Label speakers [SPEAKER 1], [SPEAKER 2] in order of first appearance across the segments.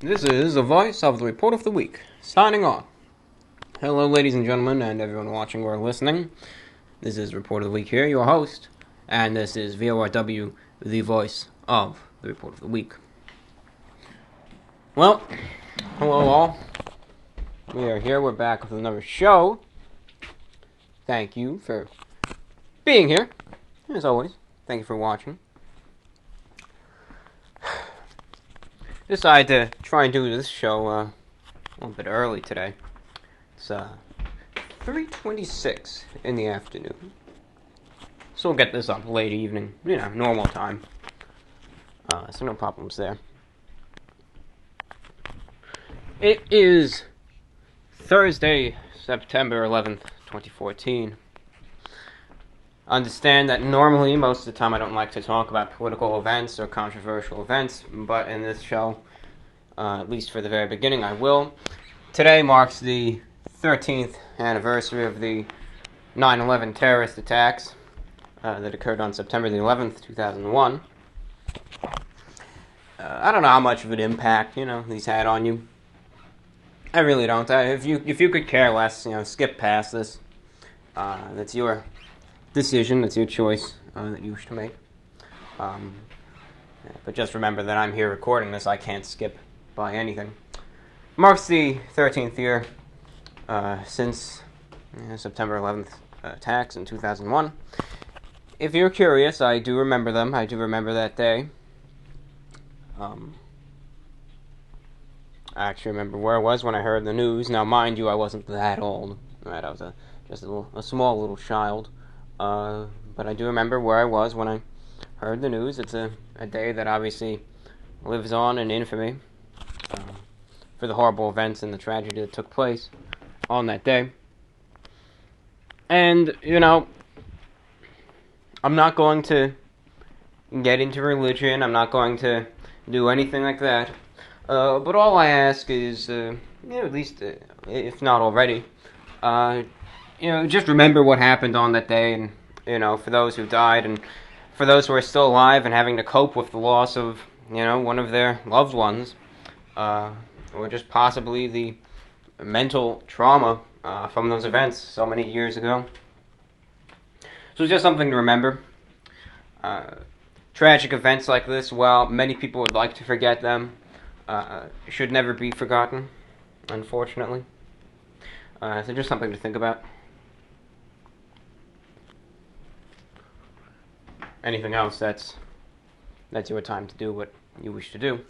[SPEAKER 1] This is the voice of the Report of the Week, signing on. Hello, ladies and gentlemen, and everyone watching or listening. This is Report of the Week here, your host, and this is VORW, the voice of the Report of the Week. Well, hello all. We are here, we're back with another show. Thank you for being here, as always. Thank you for watching. Decided to try and do this show a little bit early today. It's 3:26 in the afternoon. So we'll get this up late evening, normal time. So no problems there. It is Thursday, September 11th, 2014. Understand that normally, most of the time, I don't like to talk about political events or controversial events, but in this show, at least for the very beginning, I will. Today marks the 13th anniversary of the 9/11 terrorist attacks that occurred on September the 11th, 2001. I don't know how much of an impact, these had on you. I really don't. If you could care less, skip past this. That's your decision, that's your choice that you wish to make. But just remember that I'm here recording this. I can't skip by anything. Marks the 13th year since September 11th attacks in 2001. If you're curious, I do remember them. I do remember that day. I actually remember where I was when I heard the news. Now, mind you, I wasn't that old. Right, I was just a small little child. But I do remember where I was when I heard the news. It's a day that obviously lives on in infamy for the horrible events and the tragedy that took place on that day. And, I'm not going to get into religion. I'm not going to do anything like that. But all I ask is, at least, if not already, just remember what happened on that day, and, for those who died, and for those who are still alive and having to cope with the loss of, one of their loved ones, or just possibly the mental trauma from those events so many years ago. So it's just something to remember. Tragic events like this, while many people would like to forget them, should never be forgotten, unfortunately. So just something to think about. Anything else, that's your time to do what you wish to do.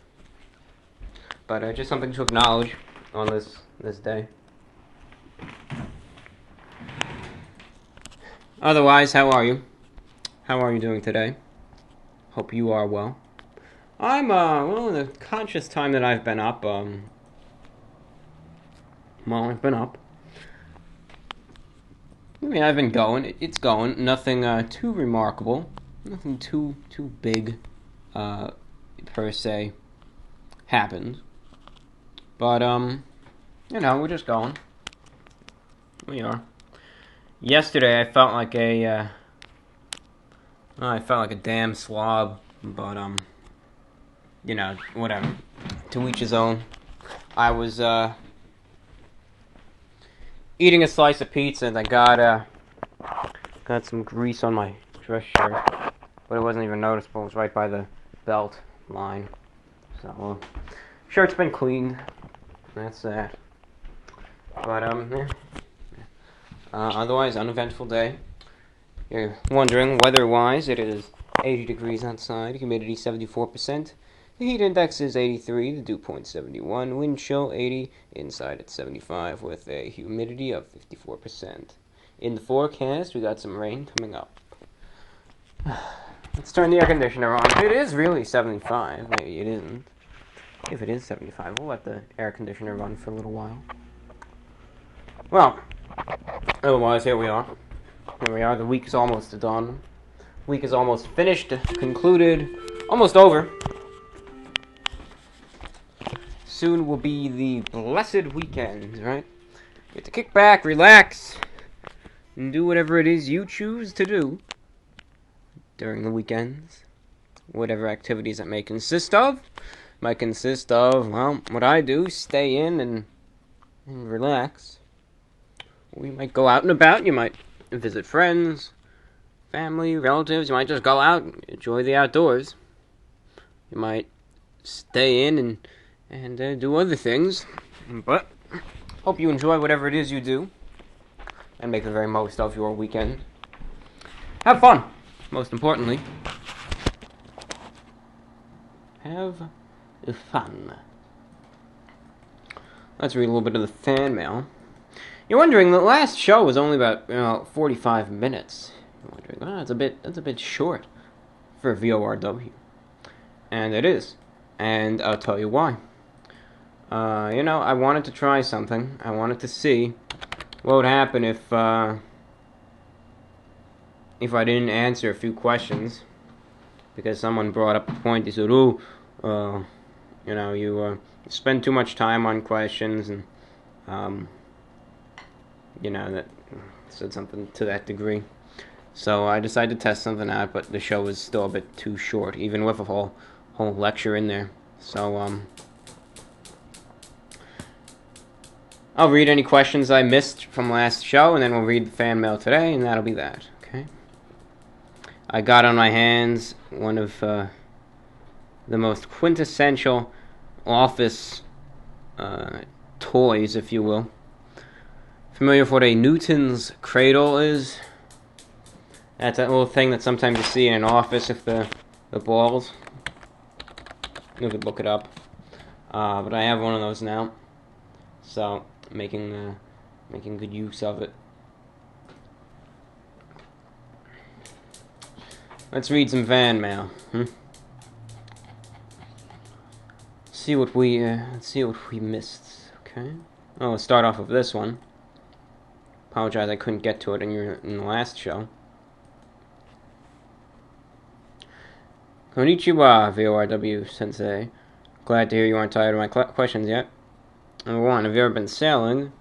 [SPEAKER 1] But just something to acknowledge on this day. Otherwise, how are you? How are you doing today? Hope you are well. I'm, in the conscious time that I've been up, I've been up. I've been going. It's going. Nothing, too remarkable. Nothing too big, per se, happened. But, we're just going. We are. Yesterday, I felt like a damn slob, but, whatever. To each his own. I was, eating a slice of pizza, and I got some grease on my dress shirt, but it wasn't even noticeable. It was right by the belt line. So, shirt's been cleaned. That's that. But, otherwise, uneventful day. You're wondering, weather-wise, it is 80 degrees outside, humidity 74%. The heat index is 83, the dew point 71, wind chill 80, inside at 75, with a humidity of 54%. In the forecast, we got some rain coming up. Let's turn the air conditioner on. If it is really 75, maybe it isn't. If it is 75, we'll let the air conditioner run for a little while. Well, otherwise, here we are. Here we are, the week is almost done. Week is almost finished, concluded, almost over. Soon will be the blessed weekend, right? You get to kick back, relax, and do whatever it is you choose to do during the weekends. Whatever activities that may consist of. might consist of, well, what I do, stay in and relax. We might go out and about. You might visit friends, family, relatives. You might just go out and enjoy the outdoors. You might stay in and do other things. But hope you enjoy whatever it is you do and make the very most of your weekend. Have fun, most importantly. Have fun. Let's read a little bit of the fan mail. You're wondering, the last show was only about 45 minutes. You're wondering, that's a bit short for VORW. And it is. And I'll tell you why. I wanted to try something. I wanted to see what would happen if I didn't answer a few questions. Because someone brought up a point. They said, you spend too much time on questions, and that said something to that degree. So I decided to test something out, but the show was still a bit too short, even with a whole lecture in there. So I'll read any questions I missed from last show, and then we'll read the fan mail today, and that'll be that. Okay. I got on my hands one of the most quintessential office toys, if you will. Familiar with what a Newton's cradle is? That's that little thing that sometimes you see in an office with the balls. You could look it up. But I have one of those now. So, making good use of it. Let's read some fan mail. Let's see what we missed. Okay. Oh, let's start off with this one. Apologize, I couldn't get to it in the last show. Konnichiwa, VORW Sensei. Glad to hear you aren't tired of my questions yet. Number 1, have you ever been sailing?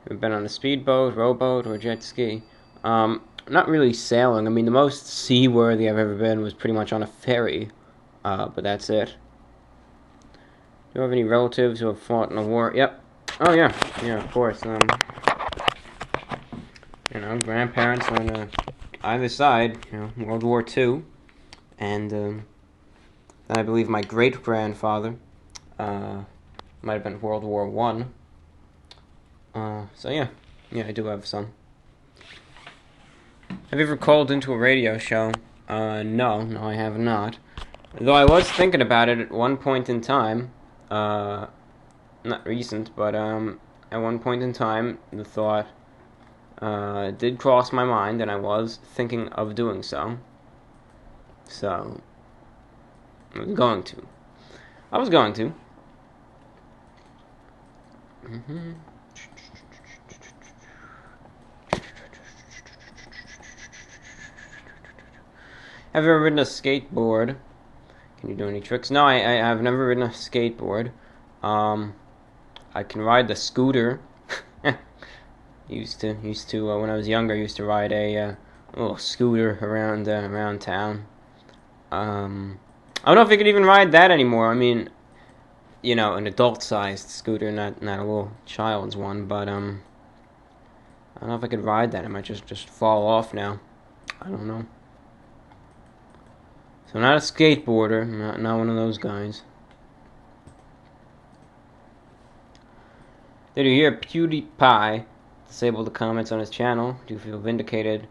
[SPEAKER 1] Have you been on a speedboat, rowboat, or jet ski? Not really sailing. I mean, the most seaworthy I've ever been was pretty much on a ferry. But that's it. Do you have any relatives who have fought in a war? Yep. Oh, yeah. Yeah, of course. Grandparents on either side, World War II. And then I believe my great-grandfather might have been World War I. So yeah, I do have some. Have you ever called into a radio show? No, I have not. Though I was thinking about it at one point in time. Not recent, but at one point in time, the thought did cross my mind, and I was thinking of doing so. So, I was going to. Have you ever ridden a skateboard? Can you do any tricks? No, I've never ridden a skateboard. I can ride the scooter. used to when I was younger. I used to ride a little scooter around town. I don't know if you could even ride that anymore. I mean, an adult-sized scooter, not a little child's one. But I don't know if I could ride that. I might just fall off now. I don't know. So I'm not a skateboarder. I'm not one of those guys. Did you hear PewDiePie disable the comments on his channel? Do you feel vindicated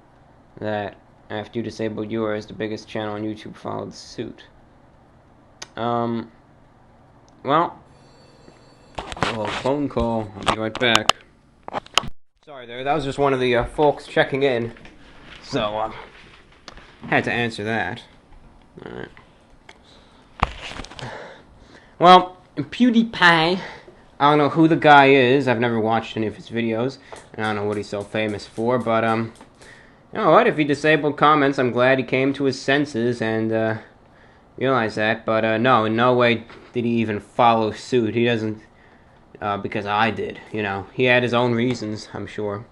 [SPEAKER 1] that after you disabled yours, the biggest channel on YouTube followed suit? Well, a little phone call. I'll be right back. Sorry there, that was just one of the folks checking in. So, had to answer that. Alright. Well, PewDiePie, I don't know who the guy is. I've never watched any of his videos. And I don't know what he's so famous for, but, you know what? If he disabled comments, I'm glad he came to his senses and, realized that. But, no, in no way did he even follow suit. He doesn't, because I did, He had his own reasons, I'm sure.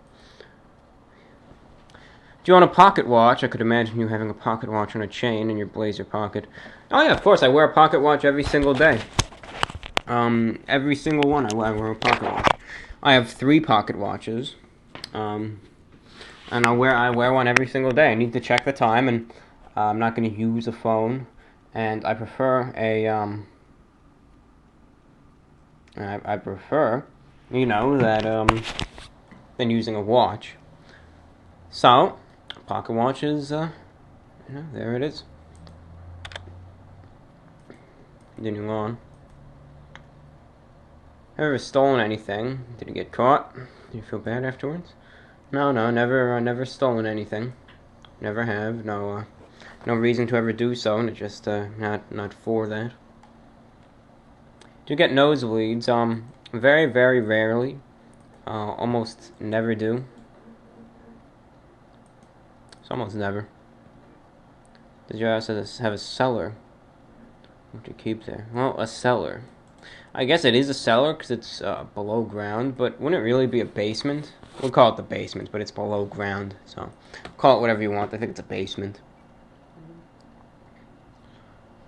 [SPEAKER 1] Do you own a pocket watch? I could imagine you having a pocket watch on a chain in your blazer pocket. Oh yeah, of course, I wear a pocket watch every single day. Every single one I wear a pocket watch. I have 3 pocket watches. And I wear one every single day. I need to check the time, and I'm not going to use a phone. And I prefer I prefer, that than using a watch. So, pocket watch is, there it is. Continuing on. Ever stolen anything? Did you get caught? Did you feel bad afterwards? No, never stolen anything. Never have. No reason to ever do so, and it's just not for that. Do you get nosebleeds? Very, very rarely. Almost never do. It's almost never. Did you also have a cellar? What do you keep there? Well, a cellar. I guess it is a cellar because it's below ground, but wouldn't it really be a basement? We'll call it the basement, but it's below ground, so call it whatever you want. I think it's a basement.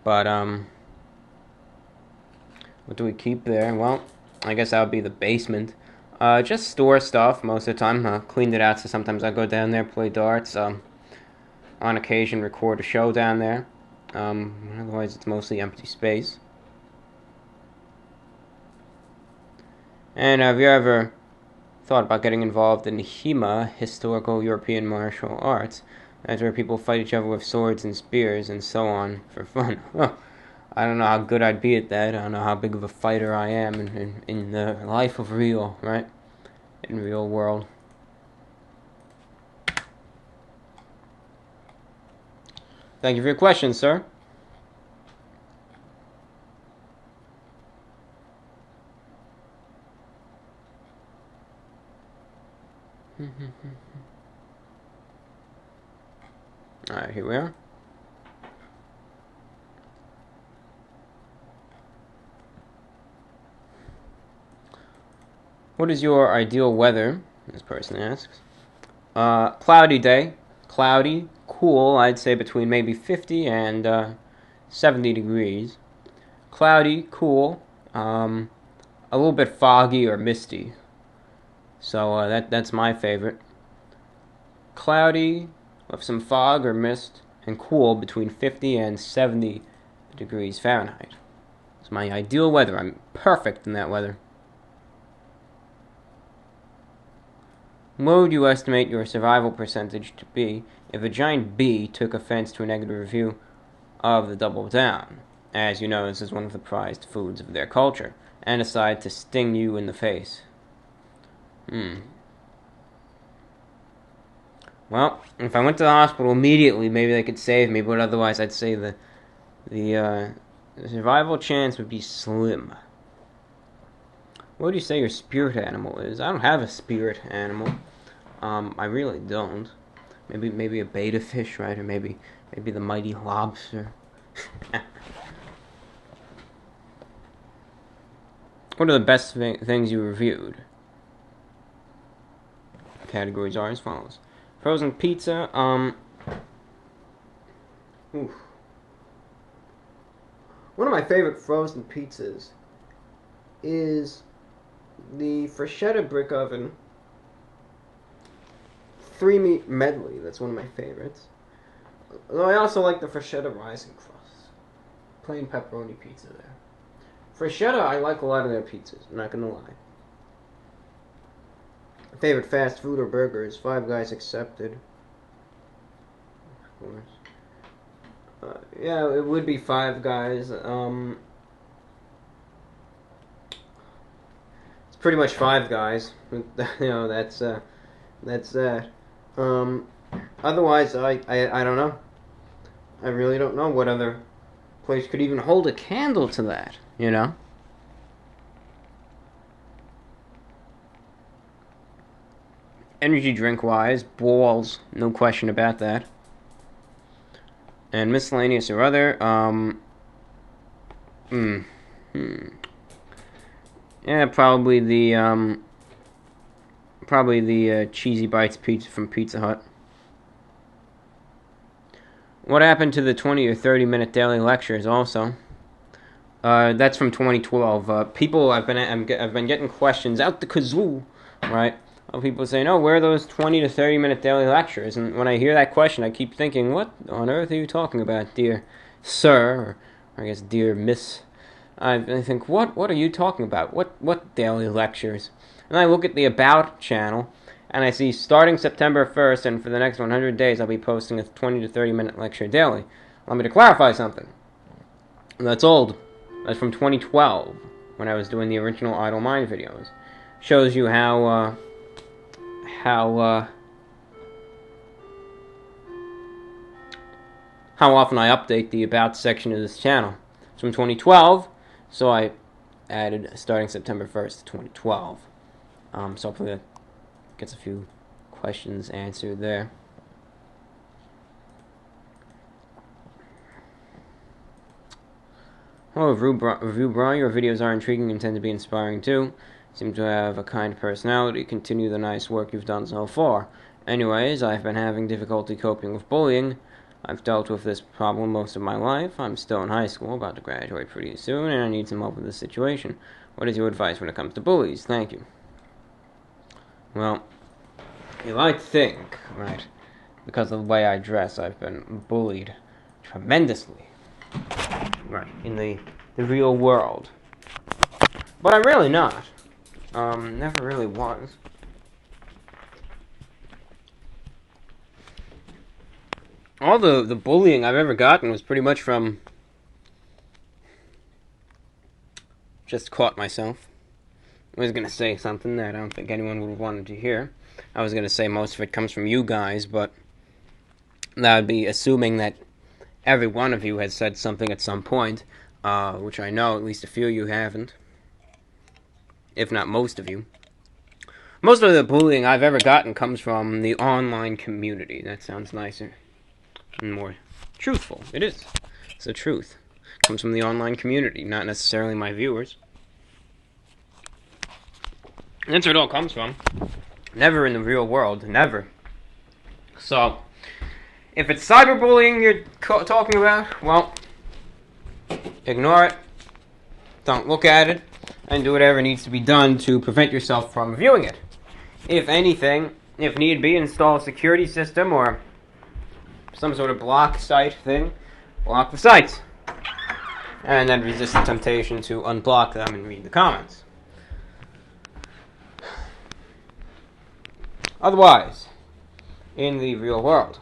[SPEAKER 1] But, what do we keep there? Well, I guess that would be the basement. Just store stuff most of the time. Cleaned it out, so sometimes I go down there, play darts. On occasion, record a show down there. Otherwise, it's mostly empty space. And have you ever thought about getting involved in HEMA, Historical European Martial Arts? That's where people fight each other with swords and spears and so on for fun. I don't know how good I'd be at that. I don't know how big of a fighter I am in the life of real, right? In real world. Thank you for your question, sir. Alright, here we are. What is your ideal weather? This person asks. Cloudy day. Cloudy, cool, I'd say between maybe 50 and 70 degrees. Cloudy, cool, a little bit foggy or misty. So that's my favorite. Cloudy, with some fog or mist, and cool between 50 and 70 degrees Fahrenheit. It's my ideal weather. I'm perfect in that weather. What would you estimate your survival percentage to be if a giant bee took offense to a negative review of the Double Down? As you know, this is one of the prized foods of their culture, and decided to sting you in the face. Well, if I went to the hospital immediately, maybe they could save me, but otherwise I'd say the survival chance would be slim. What would you say your spirit animal is? I don't have a spirit animal. I really don't. Maybe a betta fish, right? Or maybe the mighty lobster. What are the best things you reviewed? Categories are as follows. Frozen pizza, oof. One of my favorite frozen pizzas is the Freschetta brick oven 3-meat medley. That's one of my favorites. Though I also like the Freschetta rising crust. Plain pepperoni pizza there. Freschetta, I like a lot of their pizzas, I'm not gonna lie. Favorite fast food or burger is Five Guys accepted. Of course. Yeah, it would be Five Guys. It's pretty much Five Guys. That's that. Otherwise, I don't know. I really don't know what other place could even hold a candle to that, Energy drink-wise, balls, no question about that. And miscellaneous or other, yeah, probably the Cheesy Bites pizza from Pizza Hut. What happened to the 20 or 30 minute daily lectures also? That's from 2012. People, I've been getting questions out the kazoo, right? People saying, "Oh, where are those 20 to 30-minute daily lectures?" And when I hear that question, I keep thinking, "What on earth are you talking about, dear sir?" Or I guess, dear miss. I think, "What are you talking about? What daily lectures?" And I look at the About channel, and I see starting September 1st, and for the next 100 days, I'll be posting a 20 to 30-minute lecture daily. Allow me to clarify something. That's old. That's from 2012, when I was doing the original Idle Mind videos. Shows you how often I update the About section of this channel. It's from 2012, so I added starting September 1st, 2012. So hopefully that gets a few questions answered there. Hello, Review Bra. Your videos are intriguing and tend to be inspiring too. Seem to have a kind personality. Continue the nice work you've done so far. Anyways, I've been having difficulty coping with bullying. I've dealt with this problem most of my life. I'm still in high school, about to graduate pretty soon, and I need some help with this situation. What is your advice when it comes to bullies? Thank you. Well, you like to think, right, because of the way I dress, I've been bullied tremendously, right, in the real world. But I'm really not. Never really was. All the bullying I've ever gotten was pretty much from just caught myself. I was going to say something that I don't think anyone would have wanted to hear. I was going to say most of it comes from you guys, but that would be assuming that every one of you has said something at some point, which I know at least a few of you haven't, if not most of you. Most of the bullying I've ever gotten comes from the online community. That sounds nicer and more truthful. It is. It's the truth. It comes from the online community, not necessarily my viewers. That's where it all comes from. Never in the real world. Never. So, if it's cyberbullying you're talking about, well, ignore it. Don't look at it. And do whatever needs to be done to prevent yourself from viewing it. If anything, if need be, install a security system or some sort of block site thing. Block the sites. And then resist the temptation to unblock them and read the comments. Otherwise, in the real world,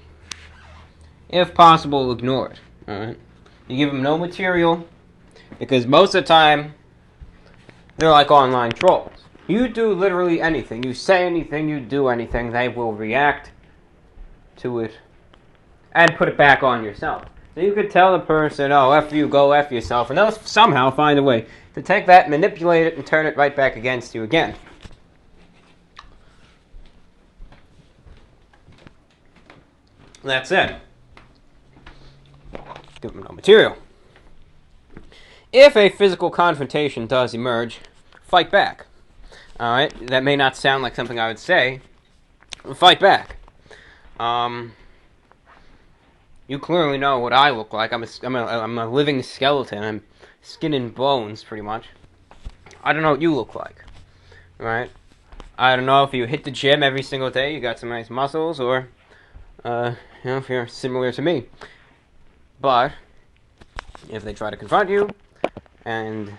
[SPEAKER 1] if possible, ignore it. Alright? You give them no material, because most of the time, they're like online trolls. You do literally anything, you say anything, you do anything, they will react to it and put it back on yourself. So you could tell the person, "Oh, F you, go F yourself," and they'll somehow find a way to take that, manipulate it, and turn it right back against you again. That's it. Give them no material. If a physical confrontation does emerge, fight back. Alright? That may not sound like something I would say. Fight back. You clearly know what I look like. I'm a living skeleton. I'm skin and bones, pretty much. I don't know what you look like. Right? I don't know if you hit the gym every single day, you got some nice muscles, or if you're similar to me. But if they try to confront you, and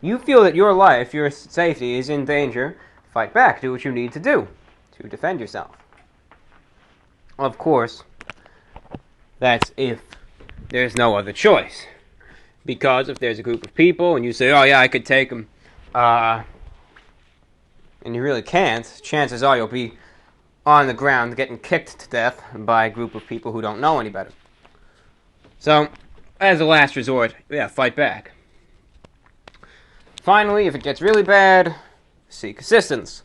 [SPEAKER 1] you feel that your life, your safety is in danger, fight back. Do what you need to do to defend yourself. Of course, that's if there's no other choice. Because if there's a group of people and you say, "Oh yeah, I could take them," and you really can't, chances are you'll be on the ground getting kicked to death by a group of people who don't know any better. So, as a last resort, yeah, fight back. Finally, if it gets really bad, seek assistance.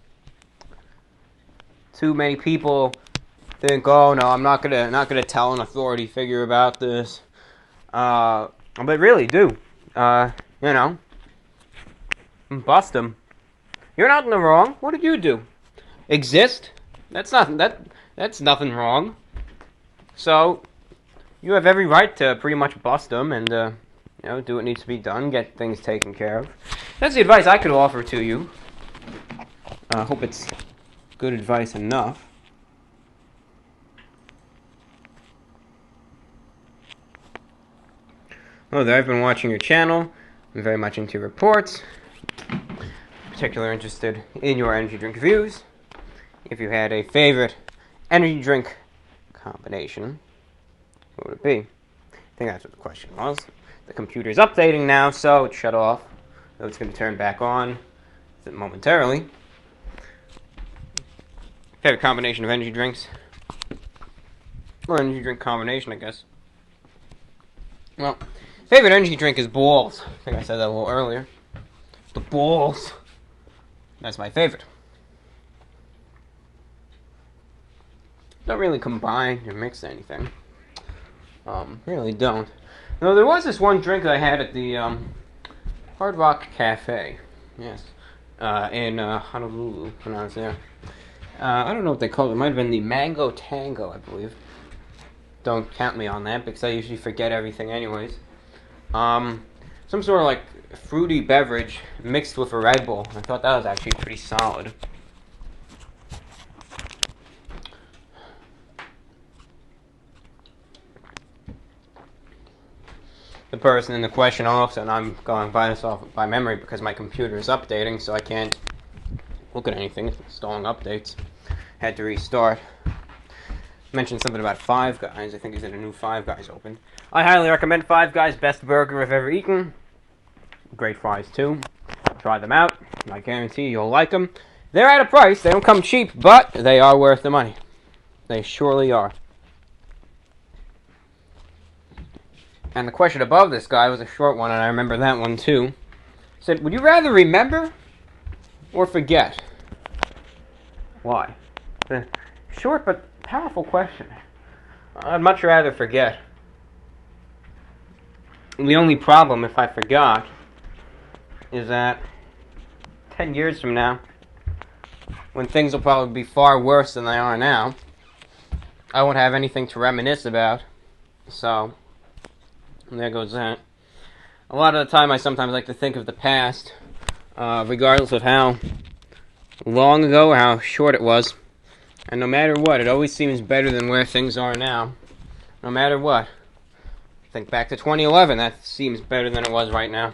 [SPEAKER 1] Too many people think, "Oh no, I'm not gonna tell an authority figure about this," but really do. Bust them. You're not in the wrong. What did you do? Exist? That's nothing wrong. So you have every right to pretty much bust them and You know, do what needs to be done, get things taken care of. That's the advice I could offer to you. I hope it's good advice enough. Hello there, I've been watching your channel. I'm very much into reports. Particularly interested in your energy drink reviews. If you had a favorite energy drink combination, what would it be? I think that's what the question was. The computer's updating now, so it shut off. So it's going to turn back on momentarily. Favorite combination of energy drinks? Or energy drink combination, I guess. Well, favorite energy drink is balls. I think I said that a little earlier. The balls. That's my favorite. Don't really combine or mix anything. Really don't. No, there was this one drink that I had at the Hard Rock Cafe. Yes. In Honolulu when I was there. I don't know what they called it. It might have been the Mango Tango, I believe. Don't count me on that because I usually forget everything anyways. Some sort of like fruity beverage mixed with a Red Bull. I thought that was actually pretty solid. The person in the question also, and I'm going by this off by memory because my computer is updating, so I can't look at anything. It's installing updates. Had to restart. Mentioned something about Five Guys. I think he said a new Five Guys opened. I highly recommend Five Guys. Best burger I've ever eaten. Great fries too. Try them out. I guarantee you'll like them. They're at a price. They don't come cheap, but they are worth the money. They surely are. And the question above this guy was a short one, and I remember that one too. It said, would you rather remember or forget? Why? The short but powerful question. I'd much rather forget. The only problem if I forgot is that 10 years from now, when things will probably be far worse than they are now, I won't have anything to reminisce about. So, there goes that. A lot of the time I sometimes like to think of the past, regardless of how long ago or how short it was. And no matter what, it always seems better than where things are now. No matter what. Think back to 2011, that seems better than it was right now.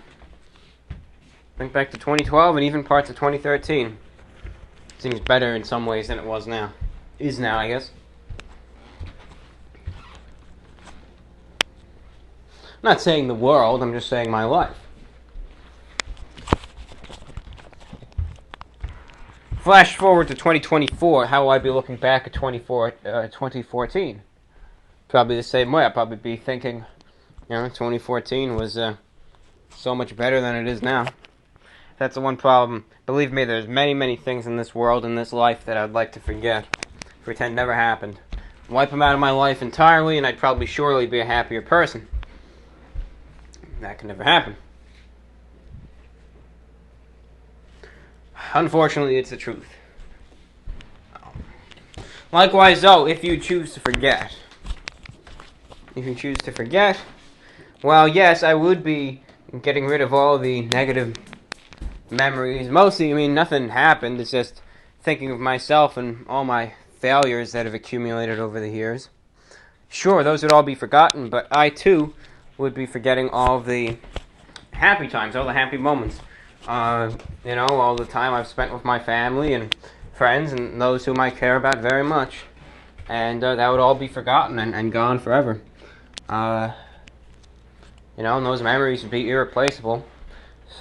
[SPEAKER 1] Think back to 2012 and even parts of 2013. It seems better in some ways than it was now. Is now, I guess. I'm not saying the world, I'm just saying my life. Flash forward to 2024, how will I be looking back at 2014? Probably the same way. I'll probably be thinking, 2014 was so much better than it is now. That's the one problem. Believe me, there's many, many things in this world, in this life, that I'd like to forget. Pretend never happened. Wipe them out of my life entirely, and I'd probably surely be a happier person. That can never happen. Unfortunately, it's the truth. Likewise, though, if you choose to forget. Well, yes, I would be getting rid of all the negative memories. Mostly, nothing happened. It's just thinking of myself and all my failures that have accumulated over the years. Sure, those would all be forgotten, but I, too, would be forgetting all the happy times, all the happy moments. All the time I've spent with my family and friends and those whom I care about very much. And that would all be forgotten and gone forever. And those memories would be irreplaceable.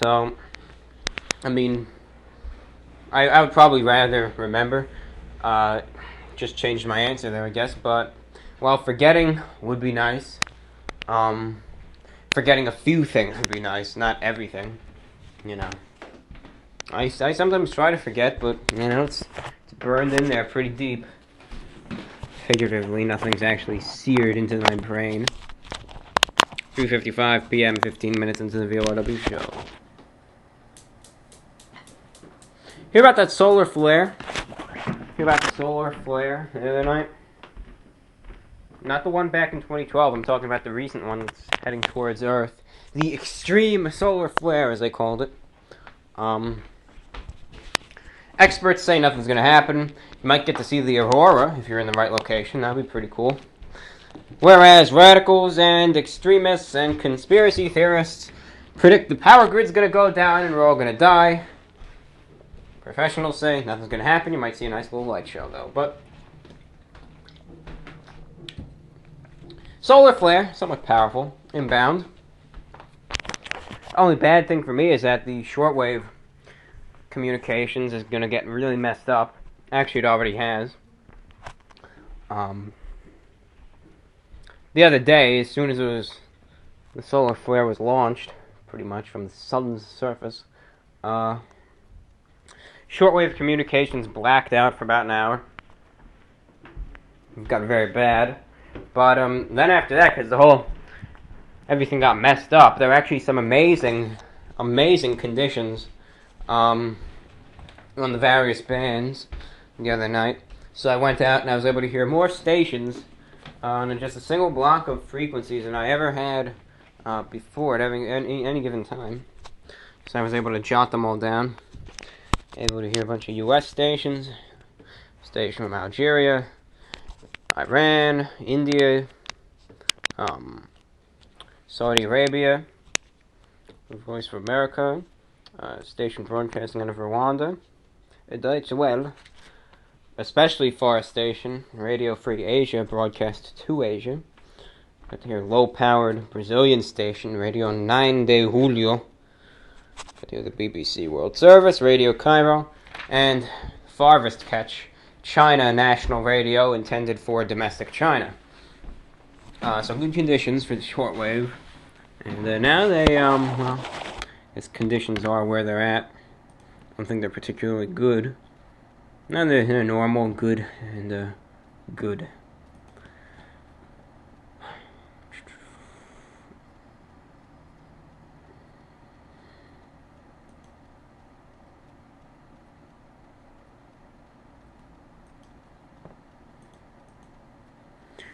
[SPEAKER 1] So, I would probably rather remember. Just changed my answer there, I guess. But, while forgetting would be nice. Forgetting a few things would be nice, not everything. I sometimes try to forget, but, it's burned in there pretty deep. Figuratively, nothing's actually seared into my brain. 3:55 p.m., 15 minutes into the VORW show. Hear about that solar flare? The other night? Not the one back in 2012. I'm talking about the recent one that's heading towards Earth. The extreme solar flare, as they called it. Experts say nothing's going to happen. You might get to see the aurora if you're in the right location. That'd be pretty cool. Whereas radicals and extremists and conspiracy theorists predict the power grid's going to go down and we're all going to die. Professionals say nothing's going to happen. You might see a nice little light show, though. But solar flare, somewhat powerful, inbound. Only bad thing for me is that the shortwave communications is going to get really messed up. Actually, it already has. The other day, as soon as the solar flare was launched, pretty much from the sun's surface, shortwave communications blacked out for about an hour. It got very bad. But then after that, because everything got messed up, there were actually some amazing conditions on the various bands the other night. So I went out and I was able to hear more stations on just a single block of frequencies than I ever had before at any given time. So I was able to jot them all down. Able to hear a bunch of U.S. stations, station from Algeria, Iran, India, Saudi Arabia, Voice of America, station broadcasting out of Rwanda, Deutsche Welle, especially Forest Station, Radio Free Asia, broadcast to Asia. Got to hear low-powered Brazilian station, Radio 9 de Julio. Got to hear the BBC World Service, Radio Cairo, and farthest catch, China National Radio, intended for domestic China. So good conditions for the shortwave. And now they, as conditions are where they're at, I don't think they're particularly good. No, they're normal, good, and good.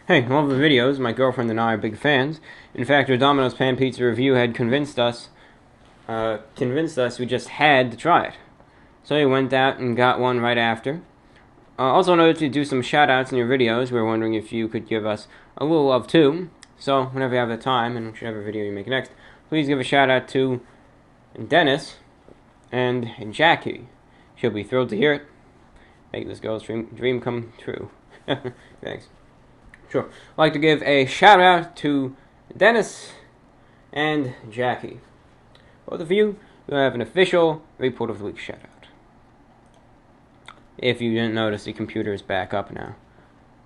[SPEAKER 1] Hey, love the videos. My girlfriend and I are big fans. In fact, our Domino's Pan Pizza review had convinced us we just had to try it. So we went out and got one right after. Also noted to do some shout-outs in your videos. We were wondering if you could give us a little love too. So whenever you have the time, and whichever video you make next, please give a shout-out to Dennis and Jackie. She'll be thrilled to hear it. Make this girl's dream come true. Thanks. Sure. I'd like to give a shout-out to Dennis and Jackie. Both of you will have an official Report of the Week shout-out. If you didn't notice, the computer is back up now.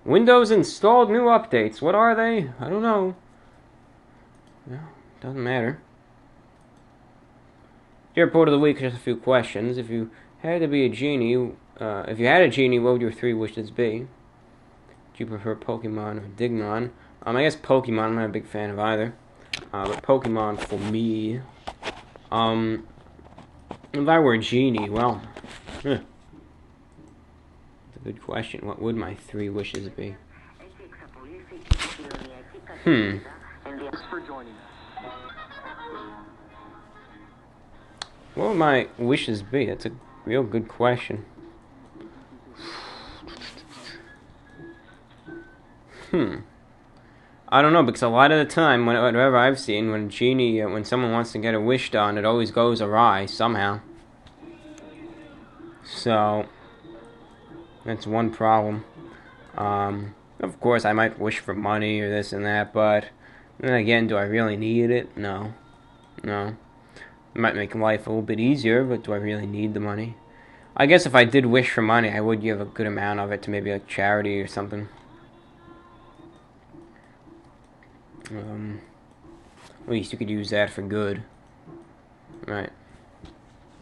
[SPEAKER 1] Windows installed new updates. What are they? I don't know. No, doesn't matter. Your Report of the Week, just a few questions. If you had to be a genie, if you had a genie, what would your 3 wishes be? Do you prefer Pokemon or Digimon? I guess Pokemon. I'm not a big fan of either. But Pokemon for me. If I were a genie, well, that's a good question. What would my 3 wishes be? What would my wishes be? That's a real good question. I don't know, because a lot of the time, whatever I've seen, when a genie, when someone wants to get a wish done, it always goes awry somehow. So that's one problem. Of course, I might wish for money or this and that, but then again, do I really need it? No. It might make life a little bit easier, but do I really need the money? I guess if I did wish for money, I would give a good amount of it to maybe a charity or something. At least you could use that for good. Right.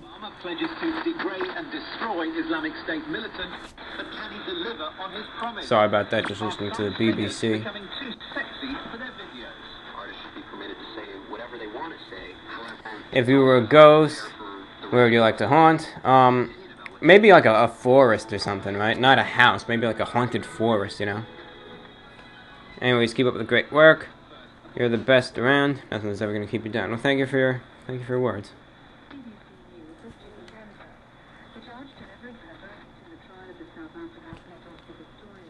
[SPEAKER 2] Obama pledges to degrade and destroy Islamic State militants, but can he deliver on his promise?
[SPEAKER 1] Sorry about that, just listening to the BBC.
[SPEAKER 2] Becoming too sexy for their videos.
[SPEAKER 3] Artists should be permitted to say whatever they want to say.
[SPEAKER 1] If you were a ghost, where would you like to haunt? Maybe like a forest or something, right? Not a house, maybe like a haunted forest, you know? Anyways, keep up the great work. You're the best around. Nothing's ever gonna keep you down. Well, thank you for your words.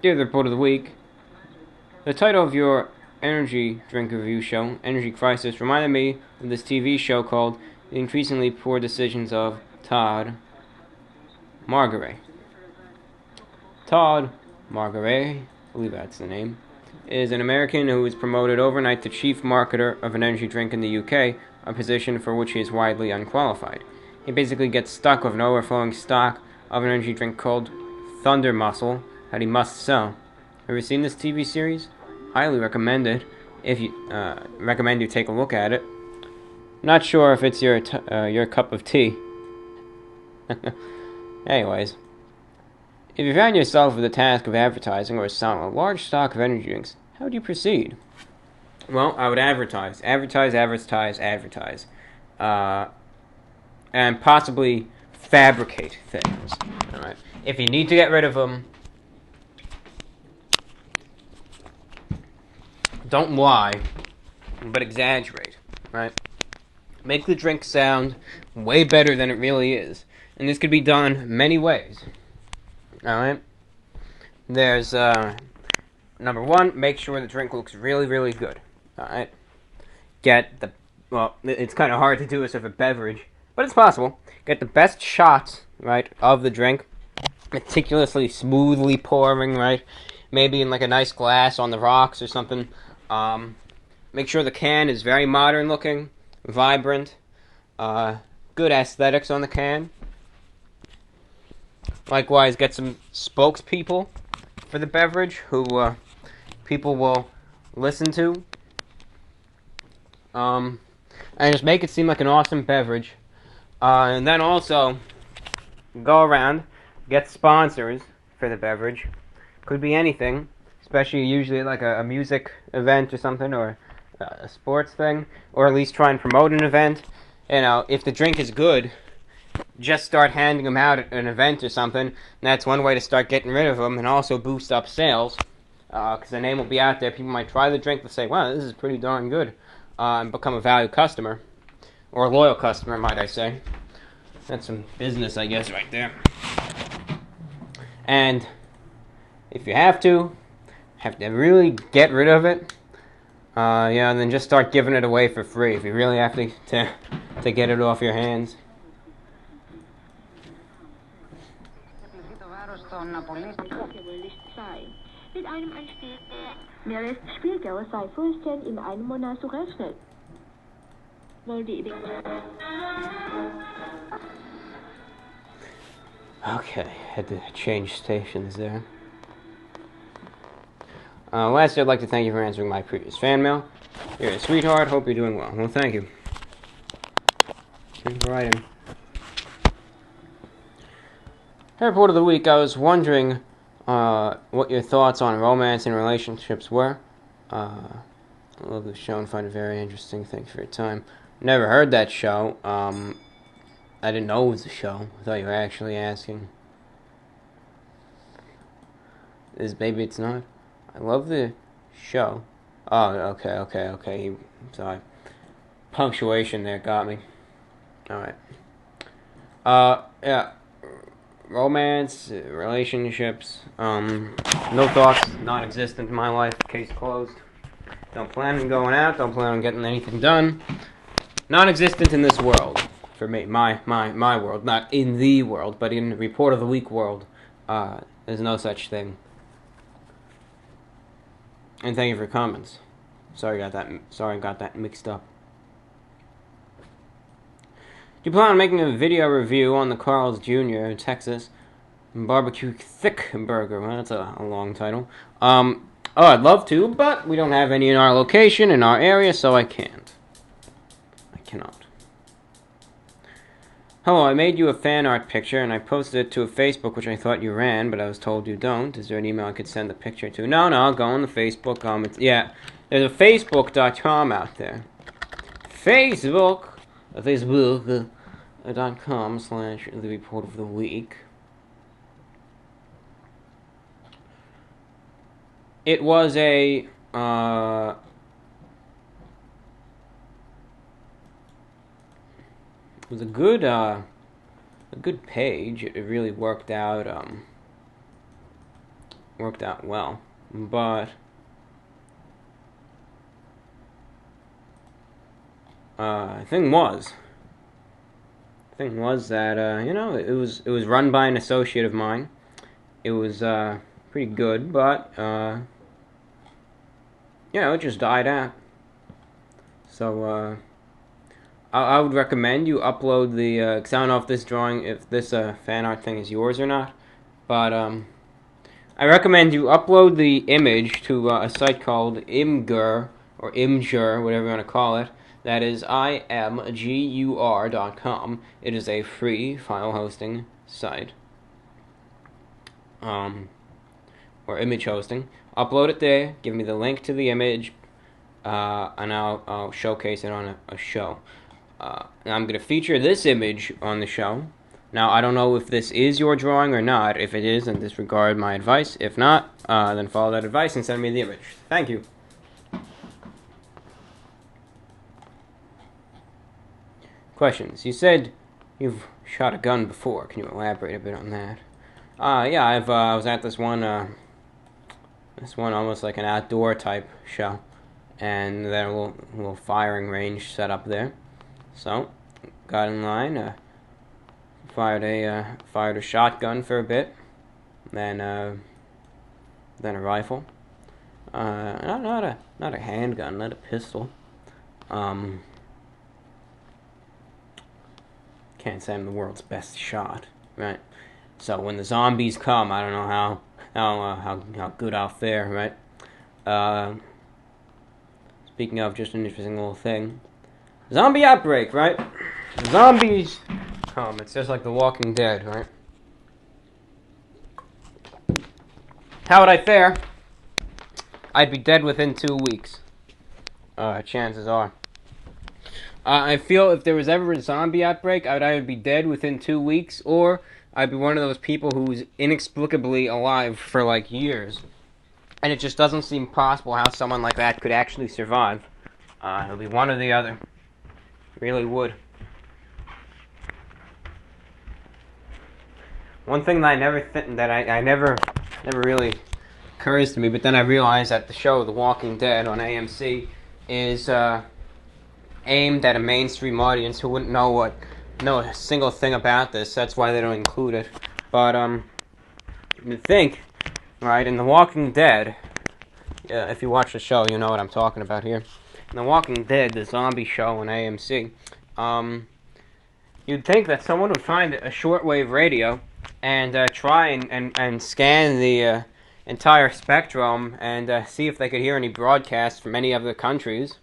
[SPEAKER 1] Dear the Report of the Week, the title of your energy drink review show, Energy Crisis, reminded me of this TV show called The Increasingly Poor Decisions of Todd Margaret. Todd Margaret, I believe that's the name, is an American who was promoted overnight to chief marketer of an energy drink in the UK, a position for which he is widely unqualified. He basically gets stuck with an overflowing stock of an energy drink called Thunder Muscle that he must sell. Have you seen this TV series? Highly recommend it. If you recommend you take a look at it. Not sure if it's your cup of tea. Anyways, if you found yourself with the task of advertising or selling a large stock of energy drinks, how would you proceed? Well, I would advertise, and possibly fabricate things. All right. If you need to get rid of them, don't lie, but exaggerate. Right. Make the drink sound way better than it really is, and this could be done many ways. Alright? There's, number one, make sure the drink looks really, really good. Alright? It's kind of hard to do this with a beverage, but it's possible. Get the best shots, right, of the drink. Meticulously, smoothly pouring, right? Maybe in like a nice glass on the rocks or something. Make sure the can is very modern looking, vibrant, good aesthetics on the can. Likewise, get some spokespeople for the beverage who people will listen to. And just make it seem like an awesome beverage. And then also go around, get sponsors for the beverage. Could be anything, especially usually like a music event or something, or a sports thing, or at least try and promote an event. You know, if the drink is good, just start handing them out at an event or something. And that's one way to start getting rid of them and also boost up sales. Because the name will be out there. People might try the drink and say, wow, this is pretty darn good. And become a valued customer. Or a loyal customer, might I say. That's some business, I guess, right there. And if you have to really get rid of it, and then just start giving it away for free. If you really have to get it off your hands.
[SPEAKER 4] Mit einem Anstieg der lässt Spielgauer sei vollständig in einem Monat zugerechnet.
[SPEAKER 1] Okay, had to change stations there. Lastly, I'd like to thank you for answering my previous fan mail. You're a sweetheart. Hope you're doing well. Well, thank you. Thank you for writing. Report of the week. I was wondering what your thoughts on romance and relationships were. I love the show and find it very interesting. Thank you for your time. Never heard that show. I didn't know it was a show. I thought you were actually asking. Maybe it's not. I love the show. Oh, okay. Sorry. Punctuation there got me. Alright. Yeah. Romance, relationships, no thoughts, non-existent in my life, case closed. Don't plan on going out, don't plan on getting anything done. Non-existent in this world, for me, my world, not in the world, but in the Report of the Week world, there's no such thing. And thank you for your comments. Sorry I got that mixed up. Do you plan on making a video review on the Carl's Jr. Texas Barbecue Thick Burger? Well, that's a long title. I'd love to, but we don't have any in our location, in our area, so I can't. I cannot. Hello, I made you a fan art picture, and I posted it to a Facebook, which I thought you ran, but I was told you don't. Is there an email I could send the picture to? No, go on the Facebook. There's a Facebook.com out there. Facebook.com/the Report of the Week. It was a It was a good page. It really worked out well. But thing was that it was run by an associate of mine. It was pretty good, but it just died out. So I would recommend you upload the. 'Cause I don't know if this fan art thing is yours or not, but I recommend you upload the image to a site called Imgur or Imgur, whatever you want to call it. That is imgur.com. It is a free file hosting site, or image hosting. Upload it there. Give me the link to the image, and I'll showcase it on a show. And I'm going to feature this image on the show. Now, I don't know if this is your drawing or not. If it is, then disregard my advice. If not, then follow that advice and send me the image. Thank you. Questions. You said you've shot a gun before. Can you elaborate a bit on that? Yeah, I was at this one almost like an outdoor type show, and there a little firing range set up there. So, got in line, fired a shotgun for a bit, then a rifle, not a handgun, not a pistol. Can't say I'm the world's best shot, right? So when the zombies come, I don't know how good I'll fare, right? Speaking of, just an interesting little thing. Zombie outbreak, right? Zombies come. It's just like The Walking Dead, right? How would I fare? I'd be dead within 2 weeks. Chances are. I feel if there was ever a zombie outbreak, I would either be dead within 2 weeks, or I'd be one of those people who's inexplicably alive for like years. And it just doesn't seem possible how someone like that could actually survive. It'll be one or the other. Really would. One thing that I never really occurs to me, but then I realized that the show The Walking Dead on AMC is aimed at a mainstream audience who wouldn't know a single thing about this. That's why they don't include it. But you think, right, in The Walking Dead, if you watch the show, you know what I'm talking about here. In The Walking Dead, the zombie show on AMC, you'd think that someone would find a shortwave radio and try and scan the entire spectrum and see if they could hear any broadcasts from any other countries.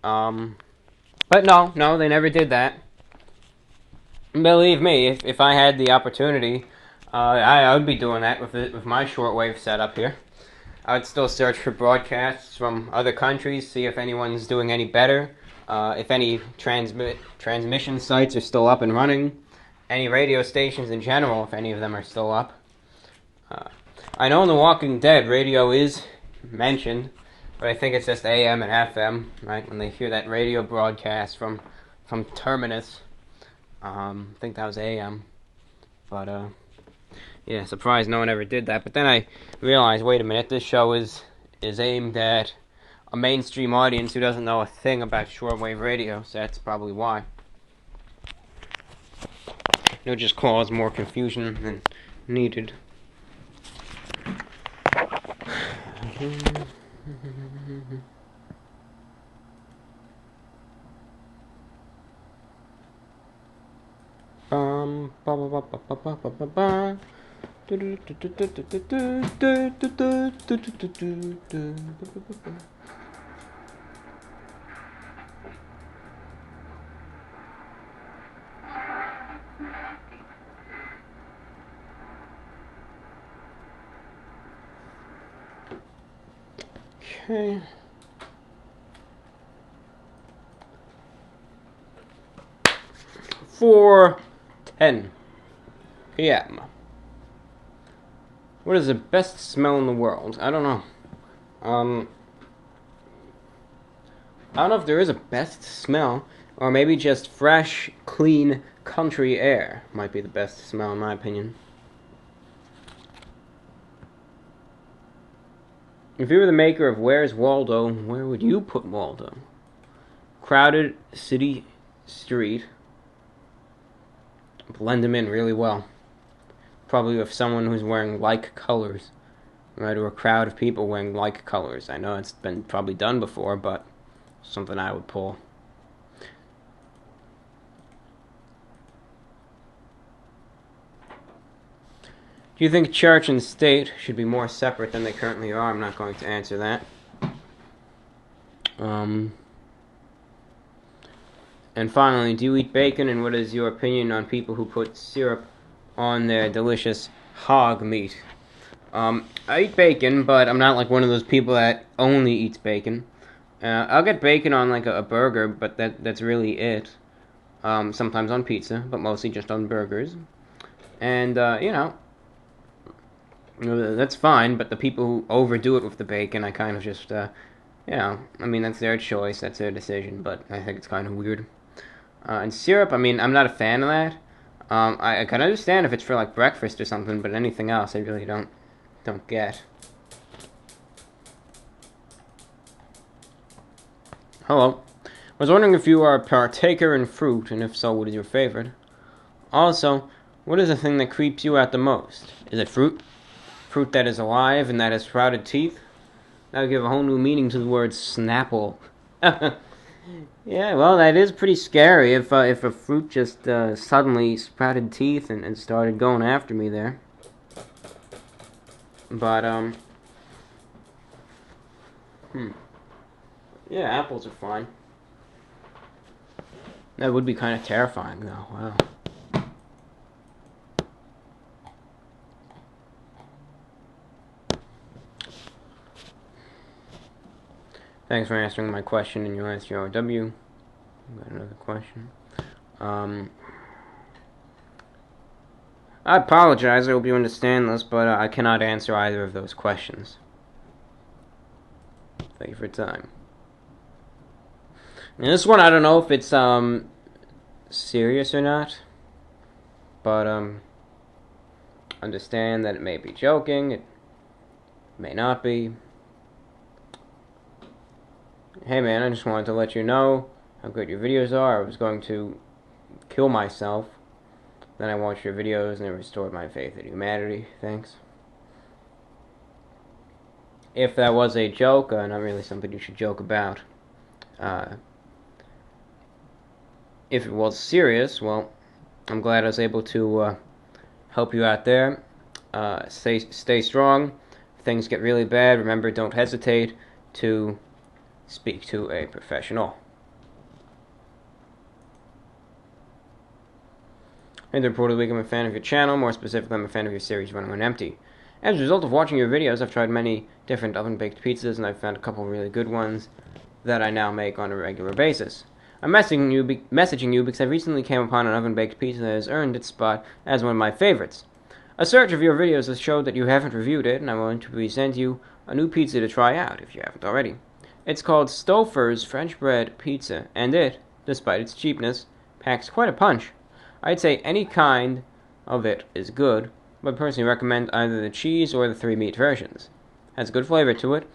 [SPEAKER 1] But no, they never did that. Believe me, if I had the opportunity, I would be doing that with my shortwave setup here. I would still search for broadcasts from other countries, see if anyone's doing any better, if any transmission sites are still up and running, any radio stations in general, if any of them are still up. I know in The Walking Dead, radio is mentioned, but I think it's just AM and FM, right? When they hear that radio broadcast from Terminus, I think that was AM. But yeah, surprised no one ever did that. But then I realized, wait a minute, this show is aimed at a mainstream audience who doesn't know a thing about shortwave radio, so that's probably why. It'll just cause more confusion than needed. Okay. 4:10 p.m. What is the best smell in the world? I don't know. I don't know if there is a best smell, or maybe just fresh, clean, country air might be the best smell in my opinion. If you were the maker of Where's Waldo, where would you put Waldo? Crowded city street. Blend him in really well. Probably with someone who's wearing like colors. Right, or a crowd of people wearing like colors. I know it's been probably done before, but something I would pull. Do you think church and state should be more separate than they currently are? I'm not going to answer that. And finally, do you eat bacon, and what is your opinion on people who put syrup on their delicious hog meat? I eat bacon, but I'm not like one of those people that only eats bacon. I'll get bacon on like a burger, but that's really it. Sometimes on pizza, but mostly just on burgers. And, that's fine, but the people who overdo it with the bacon, I kind of just, I mean, that's their choice, that's their decision, but I think it's kind of weird. And syrup, I mean, I'm not a fan of that. I can understand if it's for, like, breakfast or something, but anything else, I really don't get. Hello. I was wondering if you are a partaker in fruit, and if so, what is your favorite? Also, what is the thing that creeps you out the most? Is it fruit? Fruit that is alive and that has sprouted teeth? That would give a whole new meaning to the word Snapple. Yeah, well, that is pretty scary if a fruit just suddenly sprouted teeth and started going after me there. But, yeah, apples are fine. That would be kind of terrifying, though. Wow. Thanks for answering my question in your VORW. Got another question. I apologize, I hope you understand this, but I cannot answer either of those questions. Thank you for your time. And this one, I don't know if it's serious or not, but understand that it may be joking, it may not be. Hey man, I just wanted to let you know how good your videos are. I was going to kill myself. Then I watched your videos and it restored my faith in humanity. Thanks. If that was a joke, not really something you should joke about. If it was serious, well, I'm glad I was able to help you out there. Stay strong. If things get really bad, remember, don't hesitate to speak to a professional. In the report of the week, I'm a fan of your channel. More specifically, I'm a fan of your series Running on Empty. As a result of watching your videos, I've tried many different oven-baked pizzas, and I've found a couple really good ones that I now make on a regular basis. I'm messaging you because I recently came upon an oven-baked pizza that has earned its spot as one of my favorites. A search of your videos has showed that you haven't reviewed it, and I want to present you a new pizza to try out, if you haven't already. It's called Stouffer's French Bread Pizza, and it, despite its cheapness, packs quite a punch. I'd say any kind of it is good, but I personally recommend either the cheese or the 3-meat versions. It has a good flavor to it,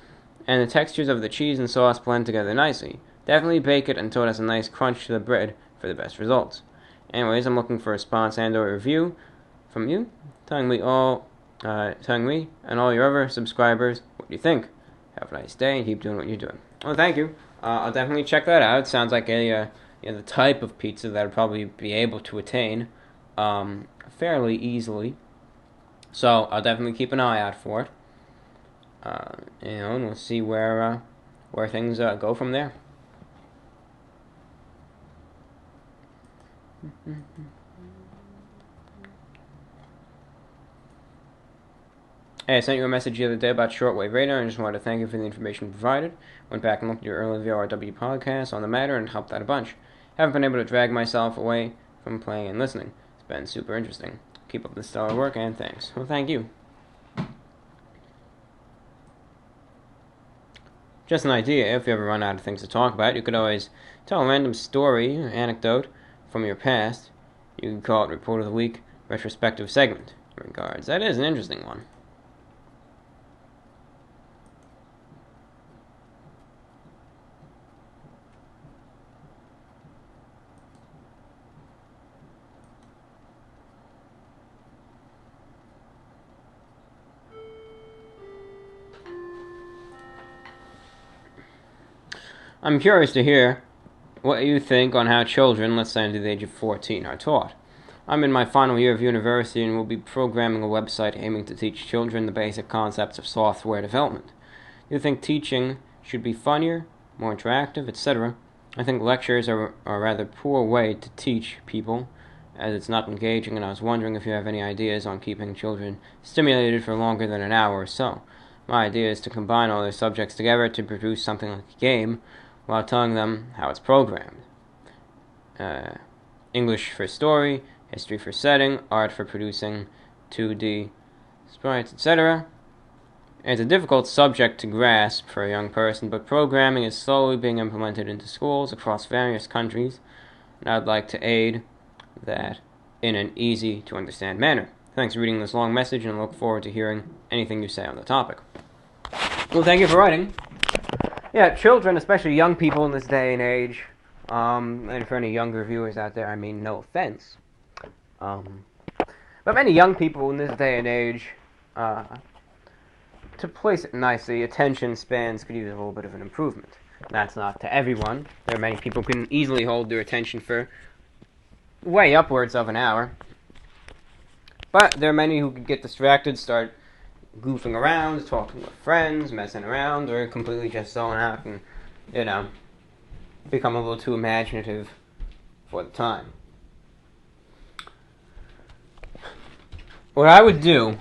[SPEAKER 1] and the textures of the cheese and sauce blend together nicely. Definitely bake it until it has a nice crunch to the bread for the best results. Anyways, I'm looking for a response and or review from you, telling me and all your other subscribers what you think. Have a nice day and keep doing what you're doing. Well, thank you. I'll definitely check that out. It sounds like the type of pizza that I'd probably be able to attain fairly easily. So I'll definitely keep an eye out for it. And we'll see where things go from there. Hey, I sent you a message the other day about shortwave radar, and just wanted to thank you for the information provided. Went back and looked at your early VORW podcast on the matter and helped out a bunch. Haven't been able to drag myself away from playing and listening. It's been super interesting. Keep up the stellar work, and thanks. Well, thank you. Just an idea. If you ever run out of things to talk about, you could always tell a random story or anecdote from your past. You could call it Report of the Week, retrospective segment. Regards. That is an interesting one. I'm curious to hear what you think on how children, let's say under the age of 14, are taught. I'm in my final year of university and will be programming a website aiming to teach children the basic concepts of software development. Do you think teaching should be funnier, more interactive, etc.? I think lectures are a rather poor way to teach people, as it's not engaging, and I was wondering if you have any ideas on keeping children stimulated for longer than an hour or so. My idea is to combine all their subjects together to produce something like a game, while telling them how it's programmed. English for story, history for setting, art for producing 2D sprites, etc. It's a difficult subject to grasp for a young person, but programming is slowly being implemented into schools across various countries, and I'd like to aid that in an easy-to-understand manner. Thanks for reading this long message, and I look forward to hearing anything you say on the topic. Well, thank you for writing. Yeah, children, especially young people in this day and age, and for any younger viewers out there, I mean, no offense. But many young people in this day and age, to place it nicely, attention spans could use a little bit of an improvement. That's not to everyone. There are many people who can easily hold their attention for way upwards of an hour. But there are many who can get distracted, start goofing around, talking with friends, messing around, or completely just zone out and, become a little too imaginative for the time. What I would do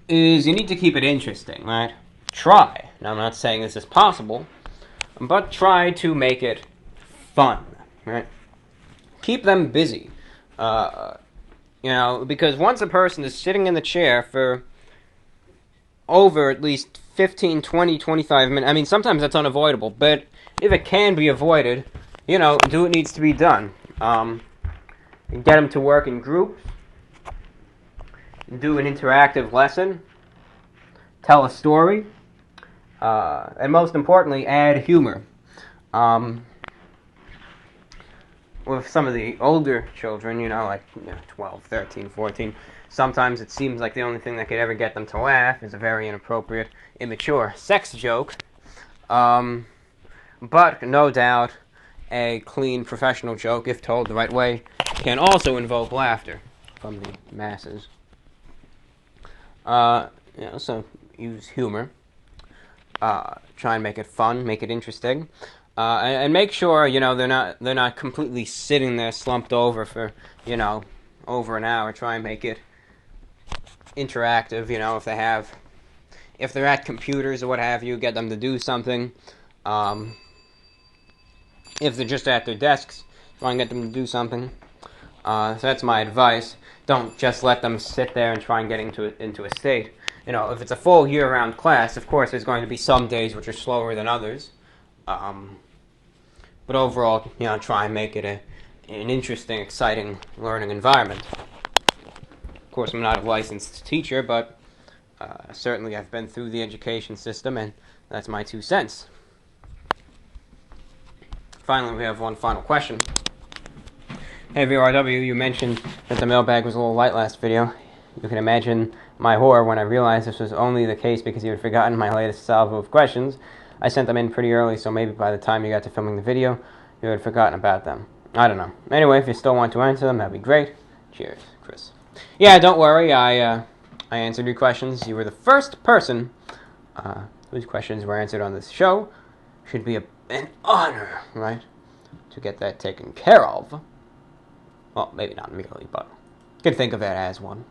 [SPEAKER 1] is you need to keep it interesting, right? Try. Now, I'm not saying this is possible, but try to make it fun, right? Keep them busy. Because once a person is sitting in the chair for over at least 15, 20, 25 minutes. I mean, sometimes that's unavoidable, but if it can be avoided, do what needs to be done. Get them to work in groups, do an interactive lesson, tell a story, and most importantly, add humor. With some of the older children, 12, 13, 14, sometimes it seems like the only thing that could ever get them to laugh is a very inappropriate, immature sex joke. But no doubt, a clean, professional joke, if told the right way, can also invoke laughter from the masses. So use humor. Try and make it fun, make it interesting. And make sure, they're not completely sitting there slumped over for, over an hour. Try and make it interactive, if they're at computers or what have you, get them to do something. If they're just at their desks, try and get them to do something. So that's my advice. Don't just let them sit there and try and get into a state. If it's a full year-round class, of course, there's going to be some days which are slower than others. But overall, try and make it an interesting, exciting learning environment. Of course, I'm not a licensed teacher, but certainly I've been through the education system, and that's my 2 cents. Finally, we have one final question. Hey, VORW, you mentioned that the mailbag was a little light last video. You can imagine my horror when I realized this was only the case because you had forgotten my latest salvo of questions. I sent them in pretty early, so maybe by the time you got to filming the video, you had forgotten about them. I don't know. Anyway, if you still want to answer them, that'd be great. Cheers, Chris. Yeah, don't worry. I answered your questions. You were the first person whose questions were answered on this show. Should be an honor, right, to get that taken care of. Well, maybe not really, but you can think of it as one.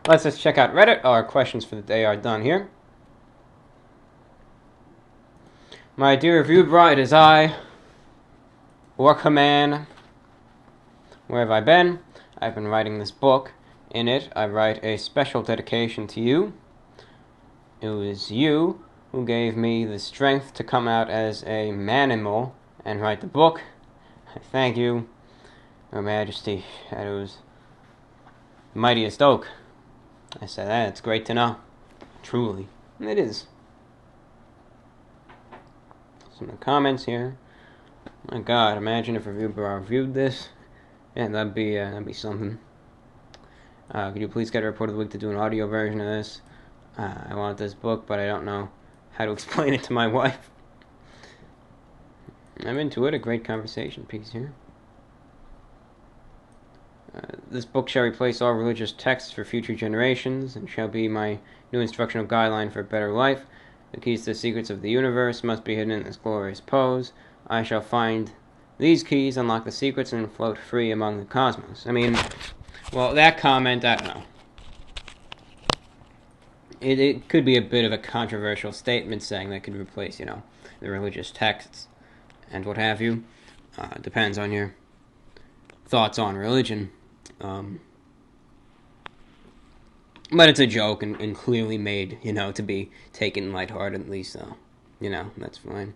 [SPEAKER 1] Let's just check out Reddit. Our questions for the day are done here. My dear review bride, it is I, Orca-Man. Where have I been? I've been writing this book. In it, I write a special dedication to you. It was you who gave me the strength to come out as a manimal and write the book. I thank you, Your Majesty. That it was the mightiest oak. I said, that's great to know. Truly. It is. Some of the comments here. My God, imagine if a reviewer reviewed this. Yeah, that'd be something. Could you please get a report of the week to do an audio version of this? I want this book, but I don't know how to explain it to my wife. I'm into it. A great conversation piece here. This book shall replace all religious texts for future generations and shall be my new instructional guideline for a better life. The keys to the secrets of the universe must be hidden in this glorious pose. I shall find these keys, unlock the secrets, and float free among the cosmos. I mean, well, that comment, I don't know. It could be a bit of a controversial statement saying that could replace, the religious texts and what have you. Depends on your thoughts on religion. But it's a joke and clearly made, to be taken lightheartedly, so, that's fine.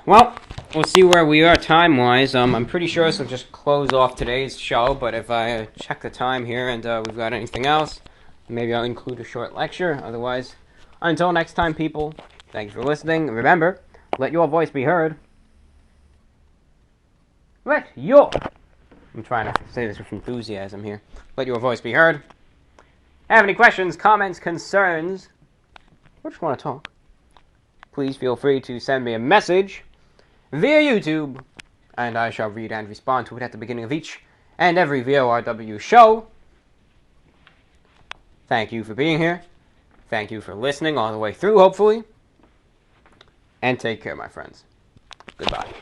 [SPEAKER 1] Well, we'll see where we are time-wise. I'm pretty sure this will just close off today's show, but if I check the time here and we've got anything else, maybe I'll include a short lecture. Otherwise, until next time, people, thanks for listening. Remember, let your voice be heard. I'm trying to say this with enthusiasm here. Let your voice be heard. Have any questions, comments, concerns, or just want to talk? Please feel free to send me a message via YouTube, and I shall read and respond to it at the beginning of each and every VORW show. Thank you for being here. Thank you for listening all the way through, hopefully. And take care, my friends. Goodbye.